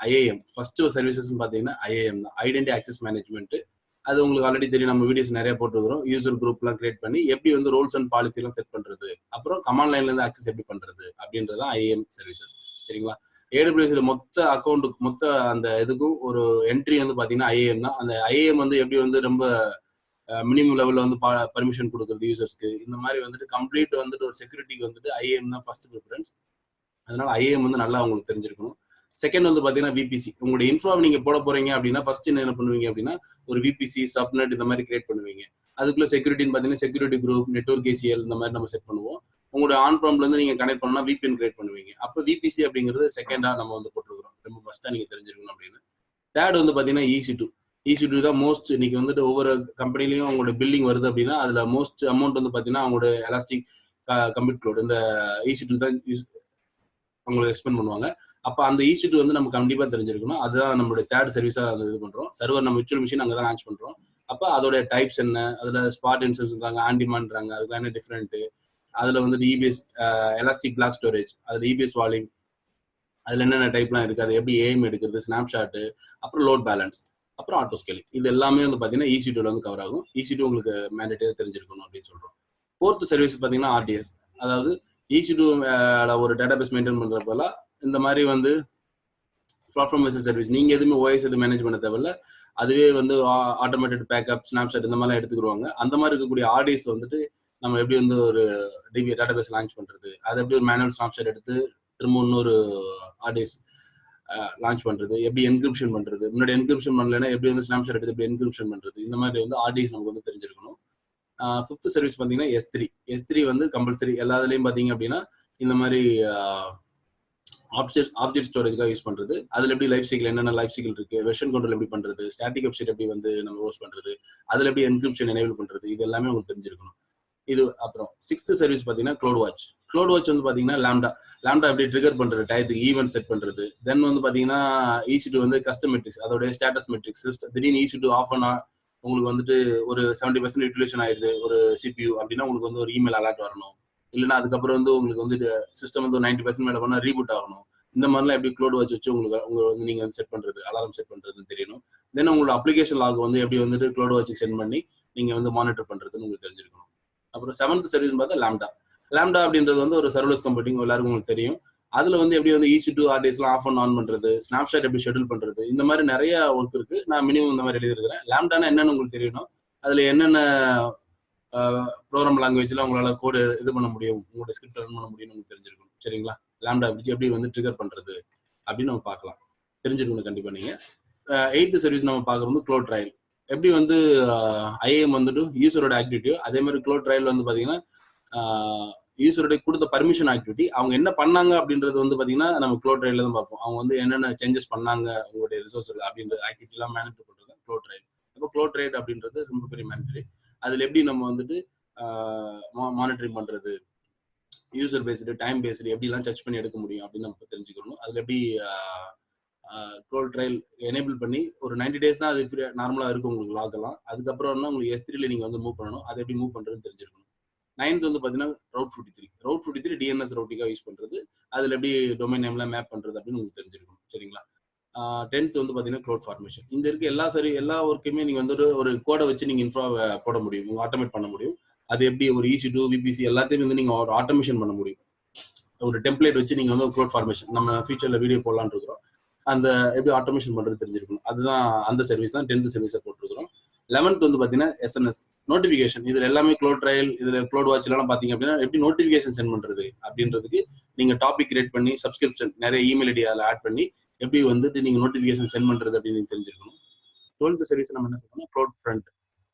IAM first services பார்த்தீங்கன்னா IAM தான், identity access management. அது உங்களுக்கு ஆல்ரெடி தெரியும், நம்ம வீடியோஸ் நிறைய போட்டுருக்கிறோம். யூசர் குரூப்லாம் கிரியேட் பண்ணி எப்படி வந்து ரோல்ஸ் அண்ட் பாலிசிலாம் செட் பண்றது, அப்புறம் கமாண்ட் லைன்ல இருந்து ஆக்சஸ் எப்படி பண்றது அப்படின்றதான் IAM சர்வீசஸ். சரிங்களா? AWS மொத்த அக்கௌண்ட்டுக்கு மொத்த அந்த இதுக்கும் ஒரு என்ட்ரி வந்து பார்த்தீங்கன்னா IAM தான். அந்த IAM வந்து எப்படி வந்து ரொம்ப மினிமம் லெவலில் வந்து பர்மிஷன் கொடுக்குறது யூசர்ஸ்க்கு, இந்த மாதிரி வந்துட்டு கம்ப்ளீட் வந்துட்டு ஒரு செக்யூரிட்டிக்கு வந்துட்டு IAM தான் ஃபர்ஸ்ட் ப்ரிஃபரன்ஸ். அதனால IAM வந்து நல்லா உங்களுக்கு தெரிஞ்சிருக்கணும். செகண்ட் வந்து பார்த்தீங்கன்னா VPC. உங்களுடைய இன்ஃபோ நீங்க போட போறீங்க அப்படின்னா ஃபர்ஸ்ட் என்ன பண்ணுவீங்க அப்படின்னா ஒரு VPC சப்நெட் இந்த மாதிரி கிரியேட் பண்ணுவீங்க. அதுக்குள்ள செக்யூரிட்டின்னு பார்த்தீங்கன்னா செக்யூரிட்டி குரூப், நெட்வொர்க் ACL இந்த மாதிரி நம்ம செட் பண்ணுவோம். உங்களோட ஆன் ப்ராம்ல இருந்து நீங்க கனெக்ட் பண்ணா VPN கிரியேட் பண்ணுவீங்க. அப்போ VPC அப்படிங்கிறது செகண்டா நம்ம வந்து போட்டுருக்கோம். ரொம்ப ஃபர்ஸ்டா நீங்க தெரிஞ்சிருக்கணும் அப்படின்னு. தேர்ட் வந்து பார்த்தீங்கன்னா EC2 தான் மோஸ்ட். இன்னைக்கு வந்துட்டு ஒவ்வொரு கம்பெனிலையும் அவங்களோட பில்லிங் வருது அப்படின்னா அதுல மோஸ்ட் அமௌண்ட் வந்து பார்த்தீங்கன்னா அவங்களோட எலாஸ்டிக் கம்ப்யூட் க்ளவுட் இந்த EC2 தான் அவங்களுக்கு எக்ஸ்பெண்ட் பண்ணுவாங்க. அப்போ அந்த EC2 வந்து நம்ம கண்டிப்பாக தெரிஞ்சிருக்கணும். அதுதான் நம்மளுடைய தேர்ட் சர்வீஸாக இது பண்ணுறோம். சர்வர் நம்ம விர்ச்சுவல் மிஷின் அங்கே தான் லான்ச் பண்ணுறோம். அப்போ அதோட டைப்ஸ் என்ன, அதில் ஸ்பாட் இன்ஸ்டன்ஸ்ன்றாங்க, ஆன் டிமாண்ட்றாங்க, அதுக்கு என்ன டிஃப்ரெண்ட்டு, அதில் வந்துட்டு EBS எலாஸ்டிக் பிளாக் ஸ்டோரேஜ், அதில் EBS வால்யூம், அதில் என்னென்ன டைப்லாம் இருக்குது, அது எப்படி ஏஎம் எடுக்கிறது, ஸ்னாப்ஷாட்டு, அப்புறம் லோட் பேலன்ஸ், அப்புறம் ஆட்டோ ஸ்கேலிங், இது எல்லாமே வந்து பார்த்தீங்கன்னா EC2 வந்து கவர் ஆகும். EC2 உங்களுக்கு மேண்டேட்டரியாக தெரிஞ்சிருக்கணும் அப்படின்னு சொல்கிறோம். ஃபோர்த் சர்வீஸ் பார்த்தீங்கன்னா RDS. அதாவது EC2 ஒரு டேட்டாபேஸ் மெயின்டைன் பண்ணுறப்பல இந்த மாதிரி வந்து பிளாட்ஃபார்ம் as a சர்வீஸ் நீங்கள் எதுவுமே OS எதுவும் மேனேஜ் பண்ண தேவையில்ல, அதுவே வந்து ஆட்டோமேட்டட் பேக்கப், ஸ்னாப்ஷாட் இந்த மாதிரிலாம் எடுத்துக்கிடுவாங்க. அந்த மாதிரி இருக்கக்கூடிய RDS வந்துட்டு நம்ம எப்படி வந்து ஒரு டேட்டாபேஸ் லான்ச் பண்ணுறது, அதை எப்படி ஒரு மேனுவல் ஸ்னாப்ஷாட் எடுத்து திரும்ப இன்னொரு RDS லான்ச் பண்ணுறது, எப்படி என்கிரிப்ஷன் பண்ணுறது, முன்னாடி என்கிரிப்ஷன் பண்ணலைன்னா எப்படி வந்து ஸ்னாப்ஷாட் எடுத்து எப்படி என்கிரிப்ஷன் பண்ணுறது, இந்த மாதிரி வந்து RDS நமக்கு வந்து தெரிஞ்சிருக்கணும். ஃபிஃப்த் சர்வீஸ் பார்த்தீங்கன்னா S3 வந்து கம்பல்சரி எல்லாத்துலேயும் பார்த்தீங்க அப்படின்னா இந்த மாதிரி ஆப்ஜெக்ட் ஸ்டோரேஜ்க்காக யூஸ் பண்ணுறது. அதில் எப்படி லைஃப் சைக்கிள் என்னென்ன லைஃப் சைக்கிள் இருக்குது, வெர்ஷன் கண்ட்ரோல் எப்படி பண்ணுறது, ஸ்டாட்டிக் வெப்சைட் எப்படி வந்து நம்ம ஹோஸ்ட் பண்ணுறது, அதில் எப்படி என்கிரிப்ஷன் எனேபிள் பண்ணுறது, இது எல்லாமே உங்களுக்கு தெரிஞ்சிருக்கணும். இது அப்புறம் சிக்ஸ்த் சர்வீஸ் பார்த்தீங்கன்னா க்ளவுட் வாட்ச் வந்து பார்த்தீங்கன்னா லாம்டா எப்படி ட்ரிகர் பண்ணுறது, டயத்துக்கு ஈவெண்ட் செட் பண்ணுறது. தென் வந்து பார்த்தீங்கன்னா EC2 வந்து கஸ்டம் மெட்ரிக்ஸ், அதோட ஸ்டேட்டஸ் மெட்ரிக்ஸ், திடீர்னு EC2 ஆஃப் ஆனா உங்களுக்கு வந்துட்டு ஒரு 70% யூட்டிலேஷன் ஆயிடுது ஒரு CPU அப்படின்னா உங்களுக்கு வந்து ஒரு இமெயில் அலர்ட் வரணும். இல்லைன்னா அதுக்கப்புறம் வந்து உங்களுக்கு வந்து சிஸ்டம் வந்து 90% மேலே பண்ணால் ரீபூட் ஆகணும். இந்த மாதிரிலாம் எப்படி க்ளவுட் வாட்ச் வச்சு உங்களுக்கு வந்து நீங்கள் வந்து செட் பண்ணுறது, அலாரம் செட் பண்ணுறதுன்னு தெரியணும். தென் உங்களோட அப்ளிகேஷன் லாக் வந்து எப்படி வந்துட்டு க்ளவுட் வாட்சுக்கு சென்ட் பண்ணி நீங்கள் வந்து மானிட்டர் பண்ணுறதுன்னு உங்களுக்கு தெரிஞ்சிருக்கணும். அப்புறம் செவன்த் சர்வீஸ் பார்த்தா லாம்டா அப்படின்றது வந்து ஒரு சர்வர்லெஸ் கம்ப்யூட்டிங் எல்லாருக்கும் உங்களுக்கு தெரியும். அதில் வந்து எப்படி வந்து EC2 RDSலாம் ஆஃப் ஆன் பண்ணுறது, ஸ்னாப்ஷாட் எப்படி ஷெட்யூல் பண்ணுறது, இந்த மாதிரி நிறைய ஒர்க் இருக்கு. நான் மினிமம் இந்த மாதிரி எழுதியிருக்கிறேன். லாம்டானா என்னன்னு உங்களுக்கு தெரியணும், அதில் என்னென்ன ப்ரோக்ராம் லாங்குவேஜ்ல உங்களால் கோடு இது பண்ண முடியும், உங்களோட ஸ்கிரிப்ட் ரன் பண்ண முடியும்னு உங்களுக்கு தெரிஞ்சிருக்கணும். சரிங்களா? லாம்டா எப்படி வந்து ட்ரிகர் பண்ணுறது அப்படின்னு நம்ம பார்க்கலாம், தெரிஞ்சிருக்கணும் கண்டிப்பாக நீங்கள். எயித்து சர்வீஸ் நம்ம பார்க்குறது க்ளவுட் ட்ரையல். எப்படி வந்து IAM வந்துட்டு யூசரோட ஆக்டிவிட்டியோ அதே மாதிரி க்ளவுட் ட்ரையல் வந்து பார்த்தீங்கன்னா யூசரோட கொடுத்த பர்மிஷன் ஆக்டிவிட்டி அவங்க என்ன பண்ணாங்க அப்படின்றது வந்து பார்த்தீங்கன்னா நம்ம க்ளவுட் ட்ரையல் தான் பார்ப்போம். அவங்க வந்து என்னென்ன சேஞ்சஸ் பண்ணாங்க உங்களுடைய ரிசோர்ஸில் அப்படின்ற ஆக்டிவிட்டிலாம் மேனேஜ் பண்ணுறது க்ளவுட் ட்ரையல். அப்போ க்ளவுட் ட்ரையல் அப்படின்றது ரொம்ப பெரிய மேண்டரி. அதில் எப்படி நம்ம வந்துட்டு மானிட்டரிங் பண்ணுறது, யூசர் பேஸ்டு, டைம் பேஸ்டு எப்படிலாம் சர்ச் பண்ணி எடுக்க முடியும் அப்படின்னு நம்ம தெரிஞ்சுக்கணும். அதில் எப்படி க்ளவுட் ட்ரையல் எனேபிள் பண்ணி ஒரு 90 days தான் அது நார்மலாக இருக்கும் உங்களுக்கு லாகெல்லாம். அதுக்கப்புறம் உங்களுக்கு S3ல நீங்கள் வந்து மூவ் பண்ணணும். அதை எப்படி மூவ் பண்ணுறதுன்னு தெரிஞ்சிருக்கணும். 9th வந்து பார்த்தீங்கன்னா ரவுட் 43 DNS ரவுட்டிங்காக யூஸ் பண்ணுறது, அதில் எப்படி டொமைன் நேம்லாம் மேப் பண்ணுறது அப்படின்னு உங்களுக்கு தெரிஞ்சிருக்கணும். சரிங்களா? 10th வந்து பார்த்தீங்கன்னா க்ளவுட் ஃபார்மேஷன். இந்த இருக்க எல்லா ஒர்க்குமே நீங்கள் வந்து ஒரு கோடை வச்சு நீங்கள் இன்ஃப்ரா போட முடியும், உங்கள் ஆட்டோமேட் பண்ண முடியும். அது எப்படி ஒரு EC2 VPC எல்லாத்தையும் வந்து நீங்கள் ஒரு ஆட்டோமேஷன் பண்ண முடியும். ஒரு டெம்ப்ளேட் வச்சு நீங்கள் வந்து க்ளவுட் ஃபார்மேஷன் நம்ம ஃபியூச்சரில் வீடியோ போடலான்னு இருக்கிறோம். அந்த எப்படி ஆட்டோமேஷன் பண்ணுறது தெரிஞ்சிருக்கணும். அதுதான் அந்த சர்வீஸ் தான் 10th சர்வீஸை போட்டுருக்கிறோம். 11th வந்து பார்த்தீங்கன்னா SNS நோட்டிஃபிகேஷன். இதில் எல்லாமே க்ளவுட் ட்ரையல், இதில் க்ளவுட் வாட்ச்லாம் பார்த்தீங்க அப்படின்னா எப்படி நோட்டிஃபிகேஷன் சென்ட் பண்ணுறது அப்படின்றதுக்கு நீங்கள் டாபிக் கிரியேட் பண்ணி சப்ஸ்கிரிப்ஷன் நிறைய இமெயில் ஐடி அதில் ஆட் பண்ணி எப்படி வந்துட்டு நீங்கள் நோட்டிஃபிகேஷன் சென்ட் பண்ணுறது அப்படின்னு தெரிஞ்சிருக்கணும். 12th சர்வீஸ் நம்ம என்ன சொல்றோம்னா க்ளவுட் ஃப்ரண்ட்,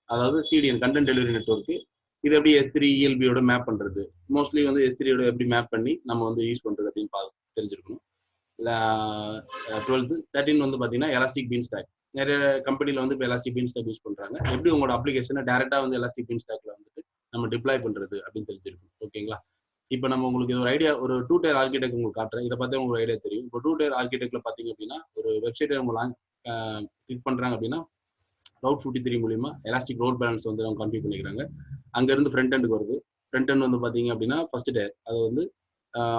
அதாவது CDN கண்டென்ட் டெலிவரி நெட்வொர்க்கு. இது எப்படி S3 ELBயோட மேப் பண்ணுறது, மோஸ்ட்லி வந்து S3யோட எப்படி மேப் பண்ணி நம்ம வந்து யூஸ் பண்ணுறது அப்படின்னு தெரிஞ்சிருக்கணும். 12th 13 வந்து பார்த்தீங்கன்னா எலாஸ்டிக் பீன் ஸ்டாக். நிறைய கம்பெனியில் வந்து இப்போ எலாஸ்டிக் பீன் ஸ்டாக் யூஸ் பண்ணுறாங்க. எப்படி உங்களோட அப்ளிகேஷனை டேரெக்டாக வந்து எலாஸ்டிக் பீன் ஸ்டாக்ல வந்துட்டு நம்ம டிப்ளாய் பண்ணுறது அப்படின்னு தெரிஞ்சிருக்கும். ஓகேங்களா? இப்போ நம்ம உங்களுக்கு ஒரு ஐடியா, ஒரு 2-tier ஆர்கிடெக்ட் உங்களுக்கு காட்டுறேன். இதை பார்த்தா உங்களுக்கு ஐடியா தெரியும். இப்போ 2-tier ஆர்கிடெக்ட்ல பார்த்தீங்க அப்படின்னா ஒரு வெப்சைட்டை அவங்க கிளிக் பண்ணுறாங்க அப்படின்னா ரவுட் 53 மூலியமா எலாஸ்டிக் லோட் பேலன்ஸ் வந்து அவங்க கான்ஃபிகர் பண்ணிக்கிறாங்க. அங்கேருந்து ஃப்ரண்ட் எண்டுக்கு வருது. ஃப்ரண்ட் எண்ட் வந்து பார்த்தீங்க அப்படின்னா ஃபர்ஸ்ட் டேர் அது வந்து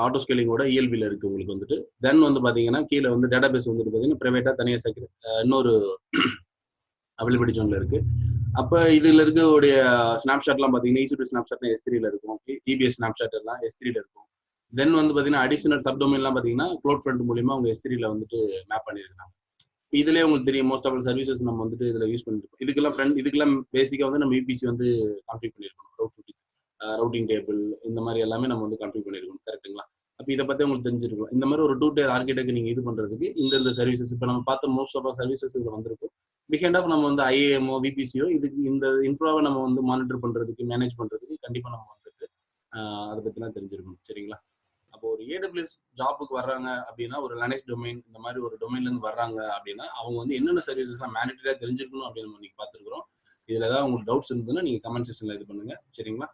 ஆட்டோ ஸ்கேலிங்கோட இஎல்பியில் இருக்குது உங்களுக்கு வந்துட்டு. தென் வந்து பார்த்தீங்கன்னா கீழே வந்து டேட்டா பேஸ் வந்துட்டு பார்த்தீங்கன்னா ப்ரைவேட்டாக தனியாக இன்னொரு அவைலபிலிட்டி ஜோனில் இருக்குது. அப்போ இதில் இருக்கக்கூடிய ஸ்னாப்ஷாட்லாம் பார்த்தீங்கன்னா EC2 ஸ்னாப்ஷாட்னா S3ல இருக்கும், EBS ஸ்னாப்ஷாட் எல்லாம் S3ல இருக்கும். தென் வந்து பார்த்தீங்கன்னா அடிஷனல் சப்டொமைன்லாம் பார்த்தீங்கன்னா க்ளவுட் ஃப்ரண்ட் மூலியமாக அவங்க S3ல வந்துட்டு மேப் பண்ணியிருக்காங்க. இதுலேயே உங்களுக்கு தெரியும் மோஸ்ட் ஆஃப் சர்வீசஸ் நம்ம வந்துட்டு இதில் யூஸ் பண்ணிருக்கோம். இதுக்கெல்லாம் பேசிக்காக வந்து நம்ம VPC வந்து கான்ஃபிக் பண்ணியிருக்கணும். ரவுட்டிங் டேபிள் இந்த மாதிரி எல்லாமே நம்ம வந்து கான்ஃபிக் பண்ணியிருக்கணும். கரெக்டுங்களா? அப்போ இதை பற்றி உங்களுக்கு தெரிஞ்சிருக்கும். இந்த மாதிரி ஒரு 2-tier ஆர்கிடெக்ட் நீங்கள் இது பண்ணுறதுக்கு இந்த சர்வீசஸ் இப்போ நம்ம பார்த்த மோஸ்ட் ஆஃப் சர்வீசஸ் இதில் வந்திருக்கும். பிஹைண்ட் ஆஃப் நம்ம வந்து IAMஓ VPCஓ இதுக்கு இந்த இன்ஃப்ராவை நம்ம வந்து மானிட்டர் பண்ணுறதுக்கு மேனேஜ் பண்ணுறதுக்கு கண்டிப்பாக நம்ம வந்துட்டு அதை பற்றிலாம் தெரிஞ்சிருக்கணும். சரிங்களா? அப்போ ஒரு AWS ஜாப்புக்கு வர்றாங்க அப்படின்னா ஒரு லினக்ஸ் டொமைன் இந்த மாதிரி ஒரு டொமைன்லேருந்து வர்றாங்க அப்படின்னா அவங்க வந்து என்னென்ன சர்வீசஸ்லாம் மேனிட்டரியாக தெரிஞ்சிருக்கணும் அப்படின்னு நம்ம இன்னைக்கு பார்த்துருக்குறோம். இதில் ஏதாவது உங்களுக்கு டவுட்ஸ் இருந்ததுன்னா நீங்கள் கமெண்ட் செக்ஷனில் இது பண்ணுங்கள். சரிங்களா?